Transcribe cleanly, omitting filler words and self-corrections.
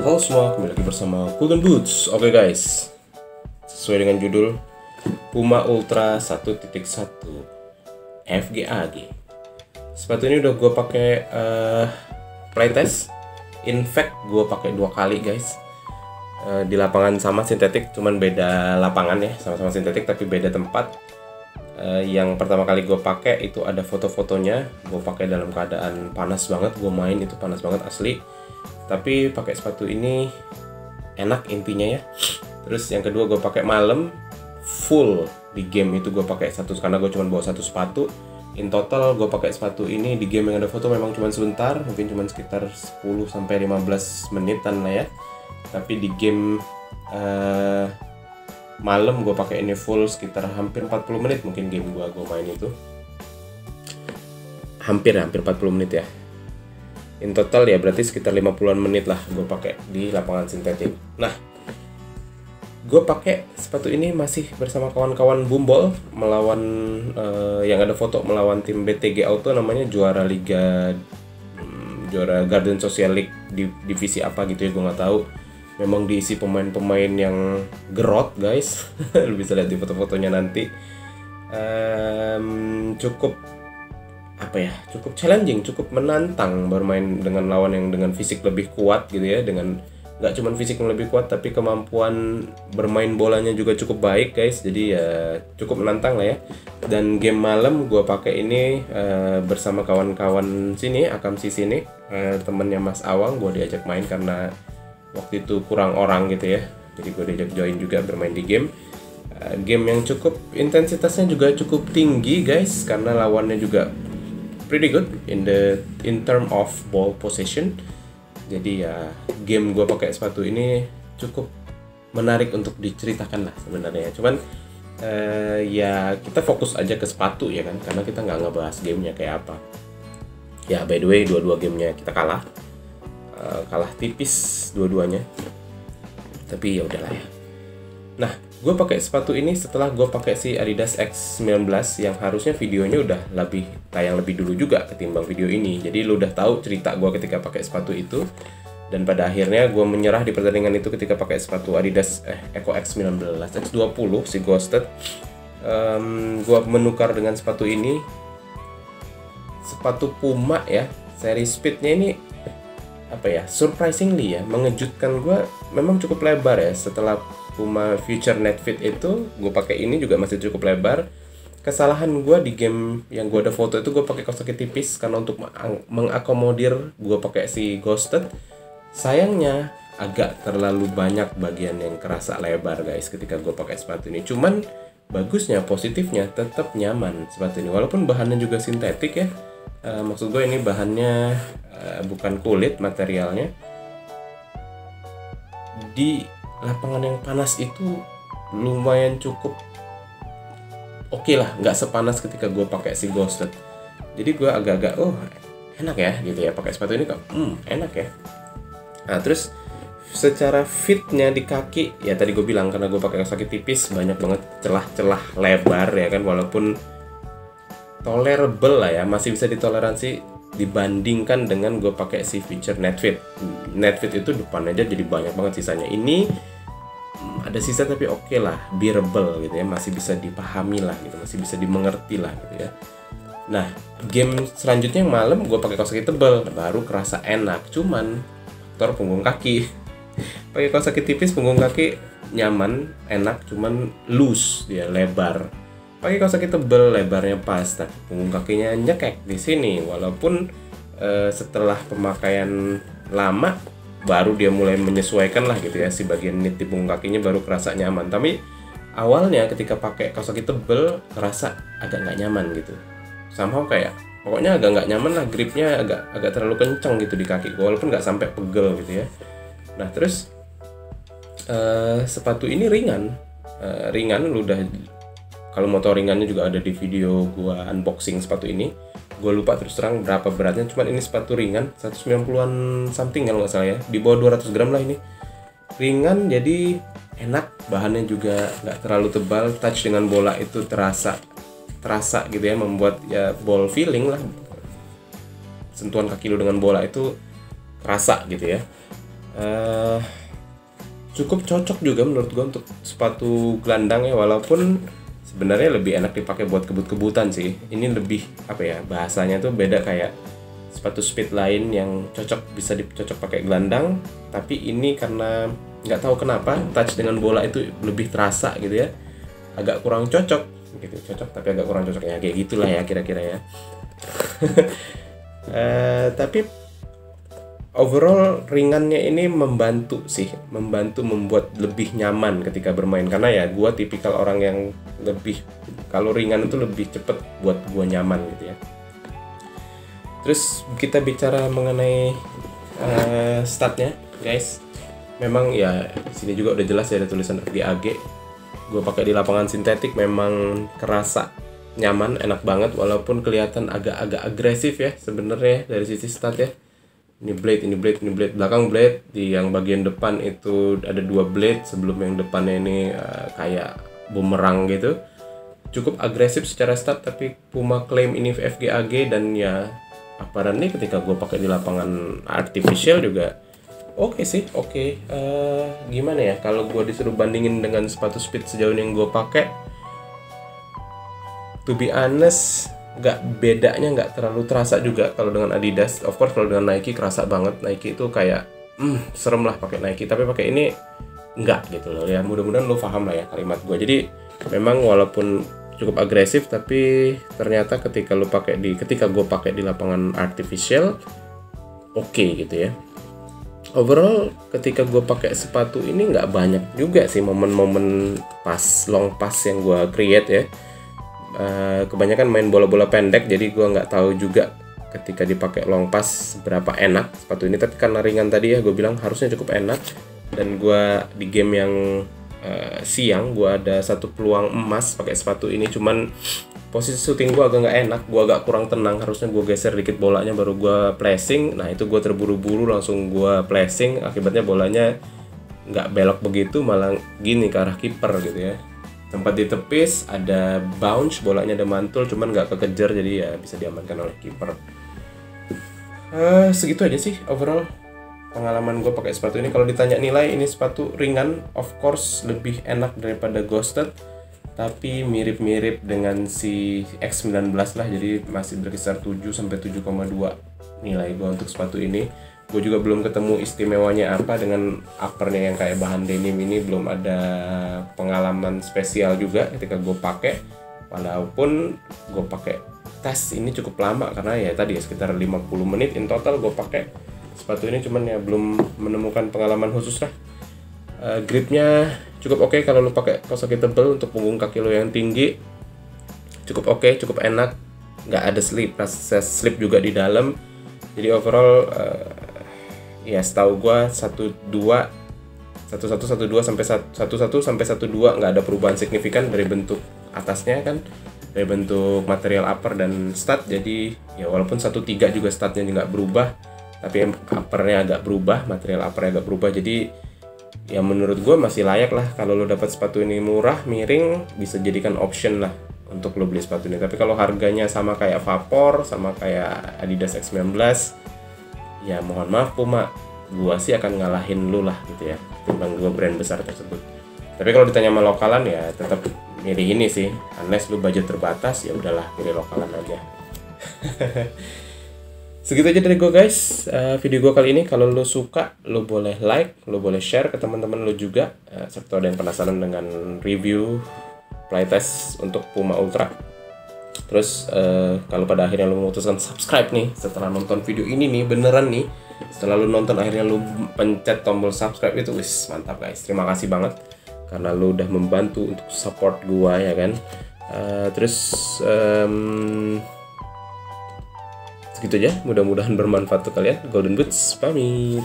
Halo semua, kembali lagi bersama Golden Boots. Oke guys, sesuai dengan judul, Puma Ultra 1.1 FGAG. Sepatu ini udah gue pakai playtest. In fact, gue pakai 2 kali guys. Di lapangan sama sintetik, cuman beda lapangan ya, sama-sama sintetik tapi beda tempat. Yang pertama kali gue pakai itu ada foto-fotonya. Gue pakai dalam keadaan panas banget, gue main itu panas banget asli. Tapi pakai sepatu ini enak intinya ya. Terus yang kedua gue pakai malam full di game itu gue pakai satu karena gue cuma bawa satu sepatu. In total gue pakai sepatu ini di game yang ada foto memang cuma sebentar, mungkin cuma sekitar 10 sampai 15 menitan lah ya. Tapi di game malam gue pakai ini full sekitar hampir 40 menit mungkin game gue main itu. Hampir 40 menit ya. In total ya berarti sekitar 50-an menit lah gue pakai di lapangan sintetik. Nah, gue pakai sepatu ini masih bersama kawan-kawan Bumbol melawan yang ada foto melawan tim BTG Auto, namanya juara liga juara Garden Social League di divisi apa gitu ya, gue nggak tahu. Memang diisi pemain-pemain yang gerot guys. Lu bisa lihat di foto-fotonya nanti. Cukup challenging, cukup menantang bermain dengan lawan yang dengan fisik lebih kuat gitu ya, dengan nggak cuma fisik yang lebih kuat tapi kemampuan bermain bolanya juga cukup baik guys. Jadi ya cukup menantang lah ya. Dan game malam gue pakai ini bersama kawan-kawan sini, Akamsi sini, temennya Mas Awang. Gue diajak main karena waktu itu kurang orang gitu ya, jadi gue diajak join juga bermain di game. Game yang cukup intensitasnya juga cukup tinggi guys, karena lawannya juga pretty good in term of ball possession. Jadi ya game gue pakai sepatu ini cukup menarik untuk diceritakan lah sebenarnya. Cuman ya kita fokus aja ke sepatu ya kan, karena kita nggak ngebahas gamenya kayak apa. Ya by the way dua-dua gamenya kita kalah tipis dua-duanya. Tapi ya udahlah ya. Nah, gue pakai sepatu ini setelah gue pakai si Adidas X19 yang harusnya videonya udah tayang lebih dulu juga ketimbang video ini. Jadi lu udah tahu cerita gue ketika pakai sepatu itu. Dan pada akhirnya gue menyerah di pertandingan itu ketika pakai sepatu Adidas Echo X19 X20 si Ghosted. Gue menukar dengan sepatu ini, sepatu Puma ya, seri Speednya ini surprisingly ya, mengejutkan gue. Memang cukup lebar ya. Setelah Puma Future Net Fit itu gue pakai ini juga masih cukup lebar. Kesalahan gue di game yang gue ada foto itu gue pakai kaos kaki tipis karena untuk mengakomodir gue pakai si Ghosted. Sayangnya agak terlalu banyak bagian yang kerasa lebar guys ketika gue pakai sepatu ini. Cuman bagusnya, positifnya tetap nyaman sepatu ini walaupun bahannya juga sintetik ya. Maksud gue ini bahannya bukan kulit materialnya. Di lapangan yang panas itu lumayan cukup oke lah, nggak sepanas ketika gue pakai si Ghosted. Jadi gue agak-agak enak ya gitu ya pakai sepatu ini kok, enak ya. Nah terus secara fitnya di kaki ya, tadi gue bilang karena gue pakai kaos kaki tipis banyak banget celah-celah lebar ya kan, walaupun tolerable lah ya, masih bisa ditoleransi dibandingkan dengan gue pakai si Future Net Fit. Net Fit itu depan aja jadi banyak banget sisanya. Ini ada sisa tapi oke lah, bearable gitu ya, masih bisa dipahami lah gitu, masih bisa dimengerti lah gitu ya. Nah game selanjutnya yang malam gue pakai kaos kaki tebal, baru kerasa enak. Cuman faktor punggung kaki. Pakai kaos kaki tipis punggung kaki nyaman, enak, cuman loose dia, lebar. Pakai kaos kaki tebal lebarnya pas, tapi punggung kakinya nyekek di sini. Walaupun setelah pemakaian lama baru dia mulai menyesuaikan lah gitu ya, si bagian knit di punggung kakinya baru kerasa nyaman. Tapi awalnya ketika pakai kaos kaki tebal kerasa agak nggak nyaman gitu. Somehow kayak pokoknya agak nggak nyaman lah, gripnya agak terlalu kencang gitu di kaki, walaupun nggak sampai pegel gitu ya. Nah terus sepatu ini ringan, lu udah, kalau mau tahu ringannya juga ada di video gua unboxing sepatu ini. Gue lupa terus terang berapa beratnya, cuman ini sepatu ringan 190-an something kalau nggak salah ya, di bawah 200 gram lah ini. Ringan jadi enak, bahannya juga nggak terlalu tebal, touch dengan bola itu terasa gitu ya, membuat ya ball feeling lah, sentuhan kaki lu dengan bola itu kerasa gitu ya. Cukup cocok juga menurut gue untuk sepatu gelandang ya, walaupun sebenarnya lebih enak dipakai buat kebut-kebutan sih. Ini lebih apa ya, bahasanya tuh beda, kayak sepatu speed lain yang cocok bisa dicocok pakai gelandang, tapi ini karena nggak tahu kenapa touch dengan bola itu lebih terasa gitu ya, agak kurang cocok gitu. Cocok tapi agak kurang cocok ya, kayak gitulah ya kira-kira ya. Tapi overall ringannya ini membantu membuat lebih nyaman ketika bermain, karena ya gue tipikal orang yang lebih, kalau ringan itu lebih cepet buat gue nyaman gitu ya. Terus kita bicara mengenai statnya guys, memang ya di sini juga udah jelas ya, ada tulisan FGAG. Gue pakai di lapangan sintetik memang kerasa nyaman, enak banget, walaupun kelihatan agak-agak agresif ya sebenarnya dari sisi stat ya. Ini blade, belakang blade, di yang bagian depan itu ada 2 blade, sebelum yang depannya ini kayak bumerang gitu. Cukup agresif secara stat, tapi Puma klaim ini FGAG, dan ya apparently ketika gue pakai di lapangan artificial juga oke sih, oke. Gimana ya, kalau gue disuruh bandingin dengan sepatu speed sejauh ini yang gue pakai, to be honest, bedanya nggak terlalu terasa juga kalau dengan Adidas. Of course kalau dengan Nike kerasa banget. Nike itu kayak serem lah pakai Nike, tapi pakai ini nggak gitu loh ya. Mudah-mudahan lo paham lah ya kalimat gue. Jadi memang walaupun cukup agresif, tapi ternyata ketika gue pakai di lapangan artificial oke gitu ya. Overall ketika gue pakai sepatu ini nggak banyak juga sih momen-momen long pass yang gue create ya. Kebanyakan main bola-bola pendek, jadi gue nggak tahu juga ketika dipakai long pass berapa enak sepatu ini. Tapi karena ringan tadi ya, gue bilang harusnya cukup enak. Dan gue di game yang siang gue ada 1 peluang emas pakai sepatu ini, cuman posisi shooting gue agak nggak enak, gue agak kurang tenang. Harusnya gue geser dikit bolanya baru gue flashing. Nah itu gue terburu-buru langsung gue flashing, akibatnya bolanya nggak belok begitu, malah gini ke arah kiper gitu ya. Tempat ditepis, ada bounce, bolanya ada mantul, cuman nggak kekejar, jadi ya bisa diamankan oleh kiper. Segitu aja sih overall pengalaman gue pakai sepatu ini. Kalau ditanya nilai, ini sepatu ringan, of course lebih enak daripada Ghosted, tapi mirip-mirip dengan si X19 lah, jadi masih berkisar 7 sampai 7,2 nilai gue untuk sepatu ini. Gue juga belum ketemu istimewanya apa dengan uppernya yang kayak bahan denim ini, belum ada pengalaman spesial juga ketika gue pakai. Walaupun gue pakai tes ini cukup lama, karena ya tadi ya sekitar 50 menit in total gue pakai sepatu ini, cuman ya belum menemukan pengalaman khusus lah. Gripnya cukup oke kalau lo pakai kaos kaki tebal untuk punggung kaki lo yang tinggi. Cukup oke, cukup enak, nggak ada slip juga di dalam. Jadi overall ya setahu gua 11 12 sampai 11 sampai 12 nggak ada perubahan signifikan dari bentuk atasnya kan, dari bentuk material upper dan stud. Jadi ya walaupun 13 juga studnya nggak berubah, tapi uppernya agak berubah, material uppernya agak berubah. Jadi ya menurut gue masih layak lah kalau lo dapat sepatu ini murah, miring, bisa jadikan option lah untuk lo beli sepatu ini. Tapi kalau harganya sama kayak Vapor, sama kayak Adidas X19, ya mohon maaf Puma, gue sih akan ngalahin lo lah gitu ya, timbang dua brand besar tersebut. Tapi kalau ditanya sama lokalan ya tetap milih ini sih, unless lo budget terbatas ya udahlah pilih lokalan aja. Segitu aja dari gue guys, video gue kali ini. Kalau lo suka, lo boleh like, lo boleh share ke teman-teman lo juga, serta ada yang penasaran dengan review playtest untuk Puma Ultra. Terus kalau pada akhirnya lo memutuskan subscribe nih setelah nonton video ini nih, beneran nih, setelah lo nonton akhirnya lo pencet tombol subscribe itu, wis mantap guys. Terima kasih banget karena lo udah membantu untuk support gue ya kan. Segitu aja, mudah-mudahan bermanfaat untuk kalian. Golden Boots pamit.